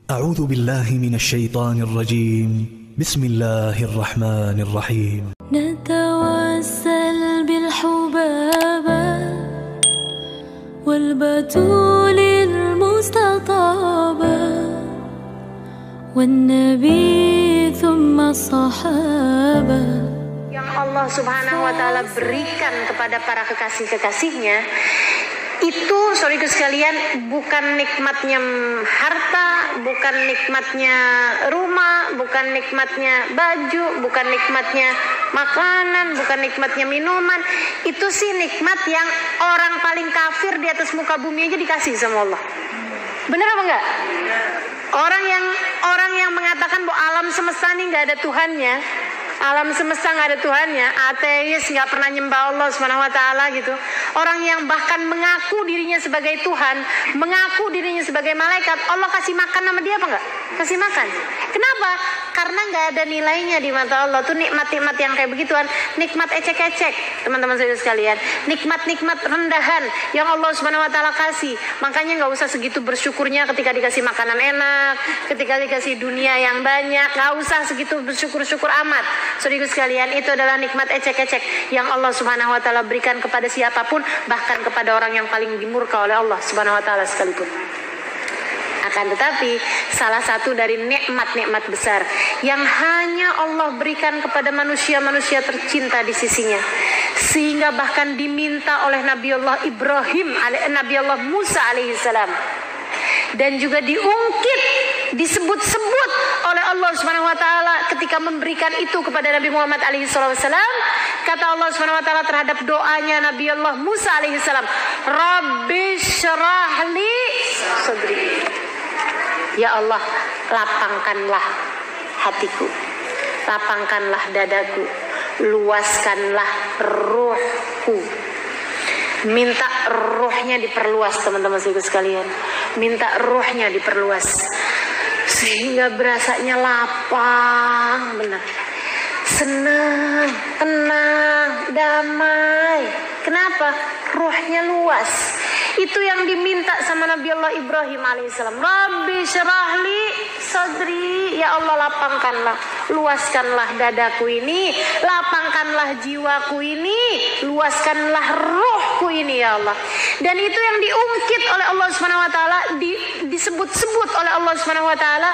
أعوذ بالله من الشيطان الرجيم. بسم الله الرحمن الرحيم. نتوسل بالحبابة والبتول المستطابة والنبي ثم الصحابة. Yang Allah Subhanahu wa Ta'ala berikan kepada para kekasih-kekasihnya itu, saudaraku sekalian, bukan nikmatnya harta, bukan nikmatnya rumah, bukan nikmatnya baju, bukan nikmatnya makanan, bukan nikmatnya minuman. Itu sih nikmat yang orang paling kafir di atas muka bumi aja dikasih sama Allah. Bener apa enggak? Orang yang mengatakan bahwa alam semesta ini nggak ada Tuhannya, alam semesta nggak ada Tuhannya, ateis, nggak pernah nyembah Allah Subhanahu wa Ta'ala gitu. Orang yang bahkan mengaku dirinya sebagai Tuhan, mengaku dirinya sebagai malaikat, Allah kasih makan sama dia apa enggak? Kasih makan. Kenapa? Karena nggak ada nilainya di mata Allah. Tuh nikmat-nikmat yang kayak begituan, nikmat ecek-ecek, teman-teman saudara sekalian, nikmat-nikmat rendahan yang Allah Subhanahu wa Ta'ala kasih. Makanya nggak usah segitu bersyukurnya ketika dikasih makanan enak, ketika dikasih dunia yang banyak, nggak usah segitu bersyukur-syukur amat. Saudara sekalian, itu adalah nikmat ecek-ecek yang Allah Subhanahu wa Ta'ala berikan kepada siapapun, bahkan kepada orang yang paling dimurka oleh Allah Subhanahu wa Ta'ala sekalipun. Akan tetapi salah satu dari nikmat-nikmat besar yang hanya Allah berikan kepada manusia-manusia tercinta di sisinya, sehingga bahkan diminta oleh Nabi Allah Ibrahim, Nabi Allah Musa alaihissalam, dan juga diungkit, disebut-sebut oleh Allah Subhanahu wa Ta'ala ketika memberikan itu kepada Nabi Muhammad alaihissalam. Kata Allah Subhanahu wa Ta'ala terhadap doanya Nabi Allah Musa alaihissalam, Rabbi syrah li sadri. Ya Allah, lapangkanlah hatiku, lapangkanlah dadaku, luaskanlah ruhku. Minta ruhnya diperluas, teman-teman sekalian. Minta ruhnya diperluas sehingga berasanya lapang, benar, senang, tenang, damai. Kenapa? Ruhnya luas. Itu yang diminta sama Nabi Allah Ibrahim alaihissalam. Rabbi syrahli sadri. Ya Allah, lapangkanlah, luaskanlah dadaku ini, lapangkanlah jiwaku ini, luaskanlah ruhku ini ya Allah. Dan itu yang diungkit oleh Allah Subhanahu wa Ta'ala, disebut-sebut oleh Allah Subhanahu wa Ta'ala,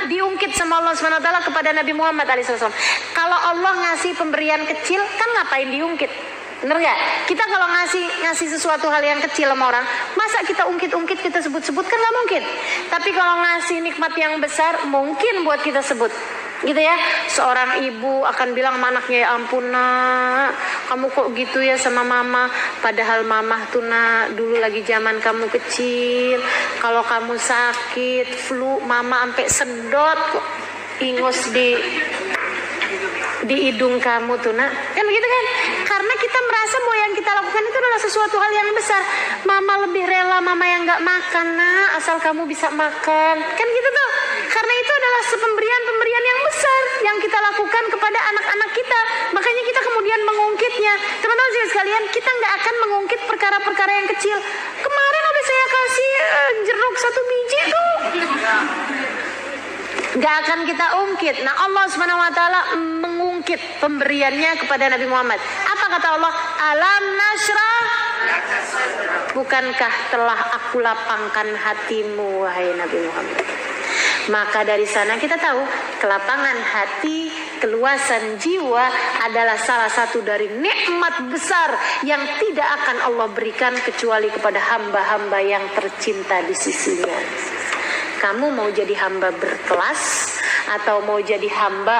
diungkit sama Allah Subhanahu wa Ta'ala kepada Nabi Muhammad alaihissalam. Kalau Allah ngasih pemberian kecil, kan ngapain diungkit? Bener gak? Kita kalau ngasih sesuatu hal yang kecil sama orang, masa kita ungkit-ungkit, kita sebut-sebut, kan gak mungkin. Tapi kalau ngasih nikmat yang besar, mungkin buat kita sebut, gitu ya. Seorang ibu akan bilang sama anaknya, ya ampun nak, kamu kok gitu ya sama mama. Padahal mama tuh nak, dulu lagi zaman kamu kecil, kalau kamu sakit flu, mama sampai sedot kok, ingus di hidung kamu tuh nak. Kan begitu kan? Karena kita merasa bahwa yang kita lakukan itu adalah sesuatu hal yang besar. Mama lebih rela mama yang gak makan nak, asal kamu bisa makan. Kan gitu tuh. Karena itu adalah pemberian yang besar yang kita lakukan kepada anak-anak kita. Makanya kita kemudian mengungkitnya. Teman-teman sekalian, kita gak akan mengungkit perkara-perkara yang kecil. Kemarin udah saya kasih jeruk 1 biji tuh, gak akan kita ungkit. Nah, Allah Subhanahu wa Ta'ala mengungkit pemberiannya kepada Nabi Muhammad. Apa kata Allah? Alam nasrah, bukankah telah aku lapangkan hatimu wahai Nabi Muhammad? Maka dari sana kita tahu kelapangan hati, keluasan jiwa adalah salah satu dari nikmat besar yang tidak akan Allah berikan kecuali kepada hamba-hamba yang tercinta di sisinya. Kamu mau jadi hamba berkelas atau mau jadi hamba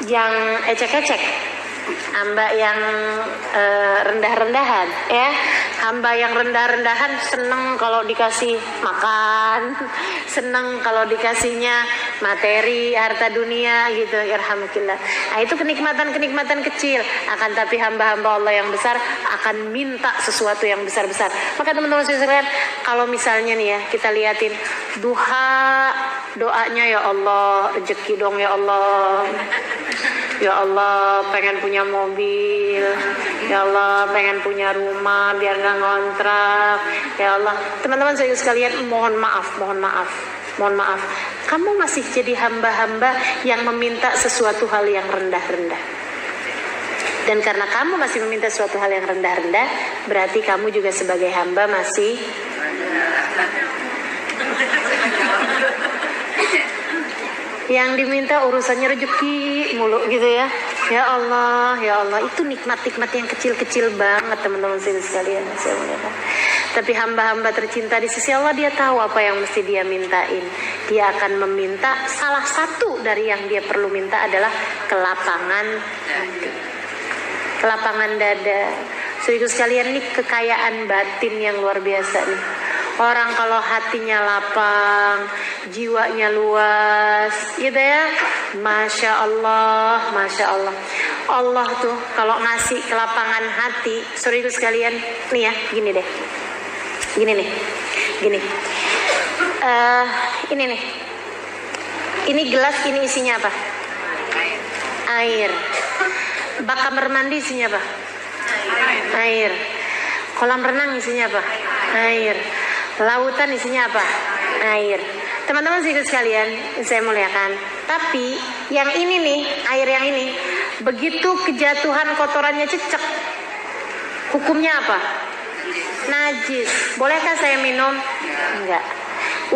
yang ecek-ecek, hamba yang rendah-rendahan ya? Hamba yang rendah-rendahan seneng kalau dikasih makan, seneng kalau dikasihnya materi, harta dunia gitu, irhamukillah. Nah, itu kenikmatan-kenikmatan kecil. Akan tapi hamba-hamba Allah yang besar akan minta sesuatu yang besar-besar. Maka teman-teman sekalian, kalau misalnya nih ya, kita liatin duha, doanya ya Allah, rezeki dong ya Allah. Ya Allah, pengen punya mobil. Ya Allah, pengen punya rumah biar gak ngontrak. Ya Allah, teman-teman sekalian, mohon maaf. mohon maaf, kamu masih jadi hamba-hamba yang meminta sesuatu hal yang rendah-rendah. Dan karena kamu masih meminta suatu hal yang rendah-rendah, berarti kamu juga sebagai hamba masih yang diminta urusannya rezeki mulu gitu ya. Ya Allah, itu nikmat-nikmat yang kecil-kecil banget teman-teman sekalian. Tapi hamba-hamba tercinta di sisi Allah, dia tahu apa yang mesti dia mintain. Dia akan meminta, salah satu dari yang dia perlu minta adalah kelapangan hati, kelapangan dada. Saudara sekalian, ini kekayaan batin yang luar biasa nih. Orang kalau hatinya lapang, jiwanya luas, gitu ya, Masya Allah, Masya Allah. Allah tuh kalau ngasih kelapangan hati, saudara sekalian, nih ya, gini deh, gini nih, gini. Ini nih, ini gelas, ini isinya apa? Air. Bak kamar mandi isinya apa? Air. Kolam renang isinya apa? Air. Lautan isinya apa? Air. Teman-teman sekalian, saya muliakan. Tapi yang ini nih, air yang ini, begitu kejatuhan kotorannya cecek, hukumnya apa? Najis. Bolehkah saya minum? Enggak.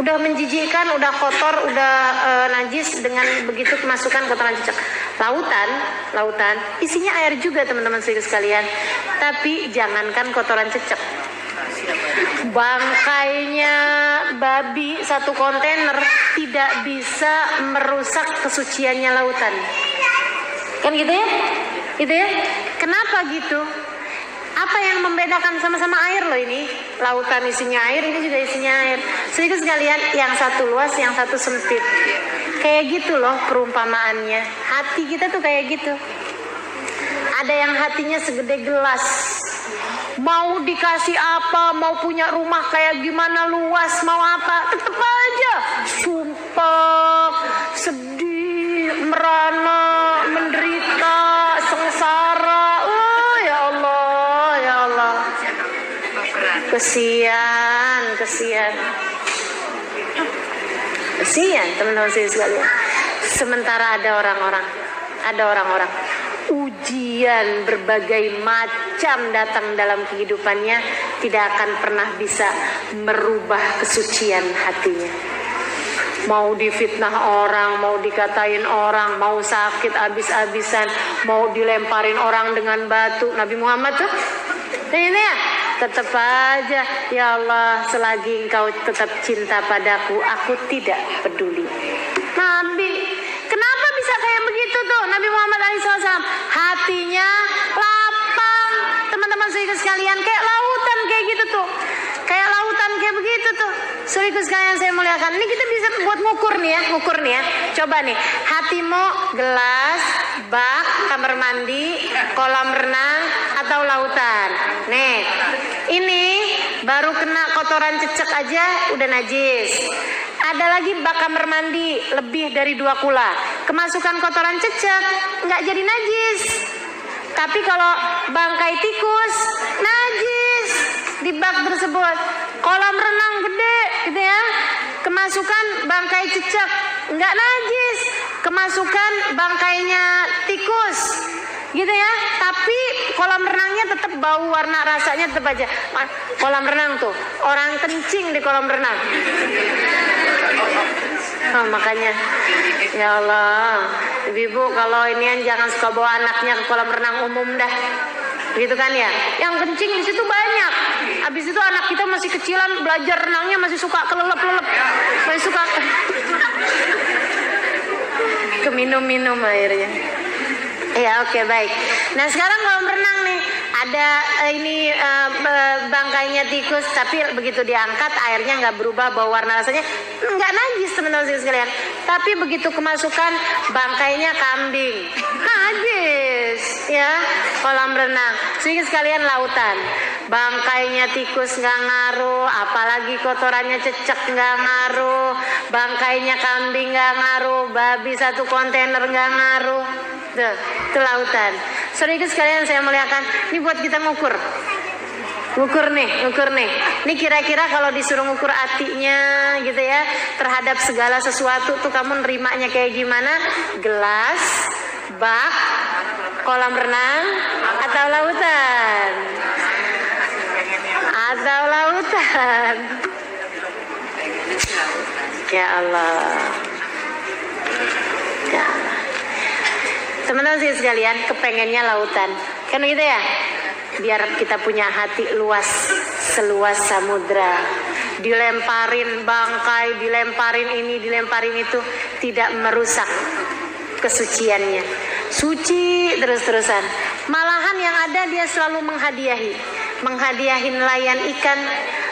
Udah menjijikkan, udah kotor, udah najis dengan begitu kemasukan kotoran cecek. Lautan isinya air juga teman-teman sekalian. Tapi jangankan kotoran cecek, bangkainya babi satu kontainer tidak bisa merusak kesuciannya lautan. Kan gitu ya? Gitu ya? Kenapa gitu? Apa yang membedakan? Sama-sama air loh ini. Lautan isinya air, ini juga isinya air. Sedikit sekalian, yang satu luas, yang satu sempit. Kayak gitu loh perumpamaannya. Hati kita tuh kayak gitu. Ada yang hatinya segede gelas, mau dikasih apa, mau punya rumah kayak gimana luas, mau apa, tetep aja sumpah, sedih, merana, menderita, sengsara. Ya Allah, ya Allah, kesian teman-teman sekalian. Sementara ada orang-orang ujian berbagai macam datang dalam kehidupannya, tidak akan pernah bisa merubah kesucian hatinya. Mau difitnah orang, mau dikatain orang, mau sakit abis-abisan, mau dilemparin orang dengan batu. Nabi Muhammad tuh ini ya, tetap aja, ya Allah, selagi engkau tetap cinta padaku, aku tidak peduli. Nabi, kenapa bisa kayak begitu tuh Nabi Muhammad SAW? Hatinya lapang, teman-teman saudara sekalian, kayak lautan kayak gitu tuh, kayak lautan kayak begitu tuh. Saudara sekalian saya muliakan, ini kita bisa buat ngukur nih ya. Coba nih, hatimu gelas, bak, kamar mandi, kolam renang, atau lautan. Nih, ini baru kena kotoran cecek aja udah najis. Ada lagi bak kamar mandi lebih dari 2 kula, kemasukan kotoran cecek nggak jadi najis. Tapi kalau bangkai tikus najis di bak tersebut. Kolam renang gede gitu ya, kemasukan bangkai cecek nggak najis, kemasukan bangkainya tikus gitu ya, tapi kolam renangnya tetap bau, warna rasanya tetap aja. Kolam renang tuh orang kencing di kolam renang. Makanya ya Allah, ibu kalau inian jangan suka bawa anaknya ke kolam renang umum dah, gitu kan ya. Yang kencing di situ banyak. Habis itu anak kita masih kecilan, belajar renangnya masih suka kelelep-lelep, masih suka keminum-minum airnya. Ya oke, baik. Nah sekarang kolam renang nih, ada ini bangkainya tikus, tapi begitu diangkat airnya nggak berubah, bau warna rasanya nggak najis teman-teman sekalian. Tapi begitu kemasukan bangkainya kambing, najis ya. Kolam renang, sedikit sekalian lautan, bangkainya tikus nggak ngaruh, apalagi kotorannya cecek nggak ngaruh, bangkainya kambing nggak ngaruh, babi satu kontainer nggak ngaruh. Tuh, itu lautan. Saudara sekalian saya muliakan, ini buat kita ngukur. Ngukur nih. Ini kira-kira kalau disuruh ngukur hatinya gitu ya, terhadap segala sesuatu tuh kamu nerimanya kayak gimana? Gelas, bak, kolam renang, atau lautan? Atau lautan? Ya Allah. Ya Allah. Teman-teman sekalian, kepengennya lautan. Kan gitu ya? Biar kita punya hati luas, seluas samudra. Dilemparin bangkai, dilemparin ini, dilemparin itu, tidak merusak kesuciannya. Suci terus-terusan. Malahan yang ada dia selalu menghadiahi nelayan ikan,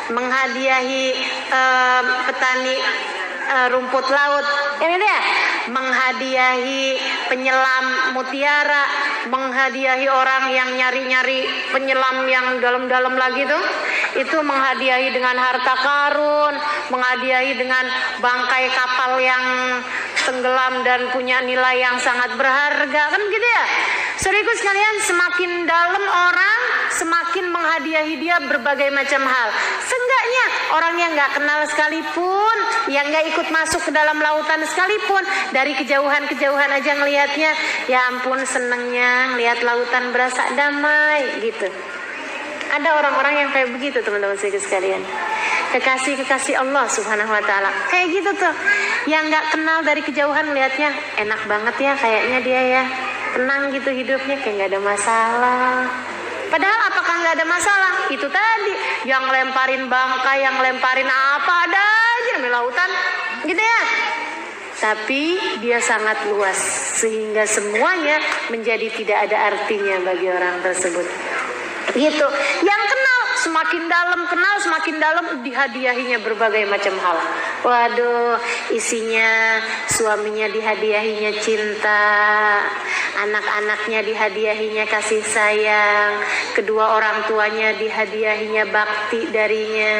menghadiahi petani rumput laut. Ini dia, menghadiahi penyelam mutiara, menghadiahi orang yang nyari-nyari penyelam yang dalam-dalam lagi tuh. Itu menghadiahi dengan harta karun, menghadiahi dengan bangkai kapal yang tenggelam dan punya nilai yang sangat berharga, kan gitu ya. Saudaraku sekalian, semakin dalam orang, semakin menghadiahi dia berbagai macam hal. Seenggaknya orang yang nggak kenal sekalipun, yang nggak ikut masuk ke dalam lautan sekalipun, dari kejauhan-kejauhan aja ngelihatnya, ya ampun senengnya ngelihat lautan berasa damai gitu. Ada orang-orang yang kayak begitu teman-teman sekalian. Kekasih-kekasih Allah Subhanahu wa Ta'ala kayak gitu tuh, yang nggak kenal dari kejauhan melihatnya enak banget ya, kayaknya dia ya tenang gitu hidupnya, kayak nggak ada masalah. Padahal apakah nggak ada masalah? Itu tadi yang lemparin bangkai, yang lemparin apa ada aja di lautan gitu ya. Tapi dia sangat luas sehingga semuanya menjadi tidak ada artinya bagi orang tersebut. Gitu. Yang kenal semakin dalam dihadiahinya berbagai macam hal. Waduh, isinya suaminya dihadiahinya cinta, anak-anaknya dihadiahinya kasih sayang, kedua orang tuanya dihadiahinya bakti darinya.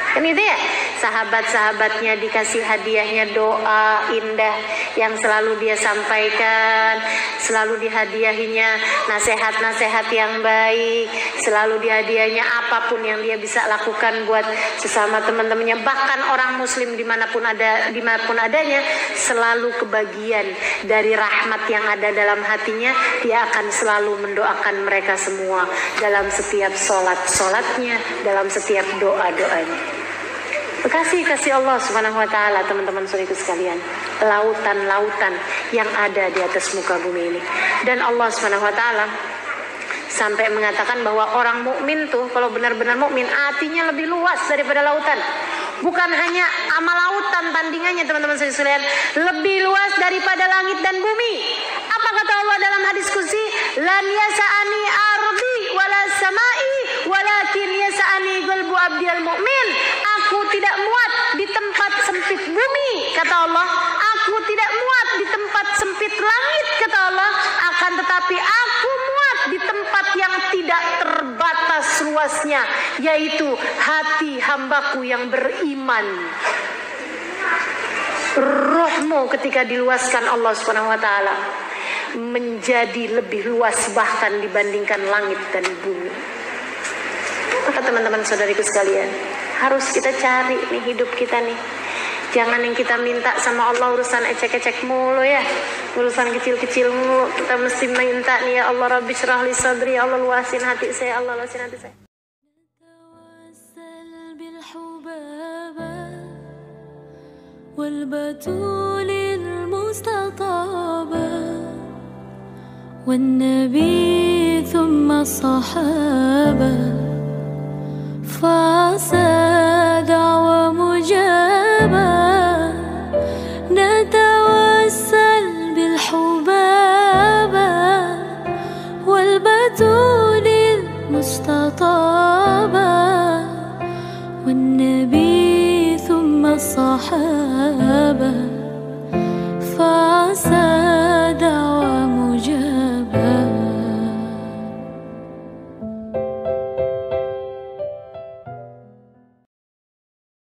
Kan itu ya, sahabat-sahabatnya dikasih hadiahnya doa indah yang selalu dia sampaikan, selalu dihadiahinya nasihat-nasihat yang baik, selalu dihadiahnya apapun yang dia bisa lakukan buat sesama teman-temannya, bahkan orang muslim dimanapun adanya, selalu kebagian dari rahmat yang ada dalam hatinya. Dia akan selalu mendoakan mereka semua dalam setiap solatnya, dalam setiap doa-doanya. Kasih Allah Subhanahu wa Ta'ala, teman-teman saudaraku sekalian, lautan-lautan yang ada di atas muka bumi ini. Dan Allah Subhanahu wa Ta'ala sampai mengatakan bahwa orang mukmin tuh kalau benar-benar mukmin, hatinya lebih luas daripada lautan. Bukan hanya amal lautan tandingannya, teman-teman sekalian, lebih luas daripada langit dan bumi. Apa kata Allah dalam hadis qudsi? Lan yasa'ani ardi wala samai walakin yasa'ani qalbu abdil mu'min. Aku tidak muat di tempat sempit bumi, kata Allah. Aku tidak muat di tempat sempit langit, kata Allah. Akan tetapi aku muat di tempat yang tidak terbatas luasnya, yaitu hati hambaku yang beriman. Rohmu ketika diluaskan Allah Subhanahu wa Ta'ala menjadi lebih luas bahkan dibandingkan langit dan bumi. Maka teman-teman saudariku sekalian, harus kita cari nih hidup kita nih. Jangan yang kita minta sama Allah urusan ecek-ecek mulu ya, urusan kecil-kecil mulu. Kita mesti minta nih, ya Allah Rabbi syrah li sadri, ya Allah luasin hati saya, Allah luasin hati saya. والبتول المستطابة والنبي ثم الصحابة فعسى دعوة مجابة نتوسل بالحبابة والبتول المستطابة والنبي ثم الصحابة فعسى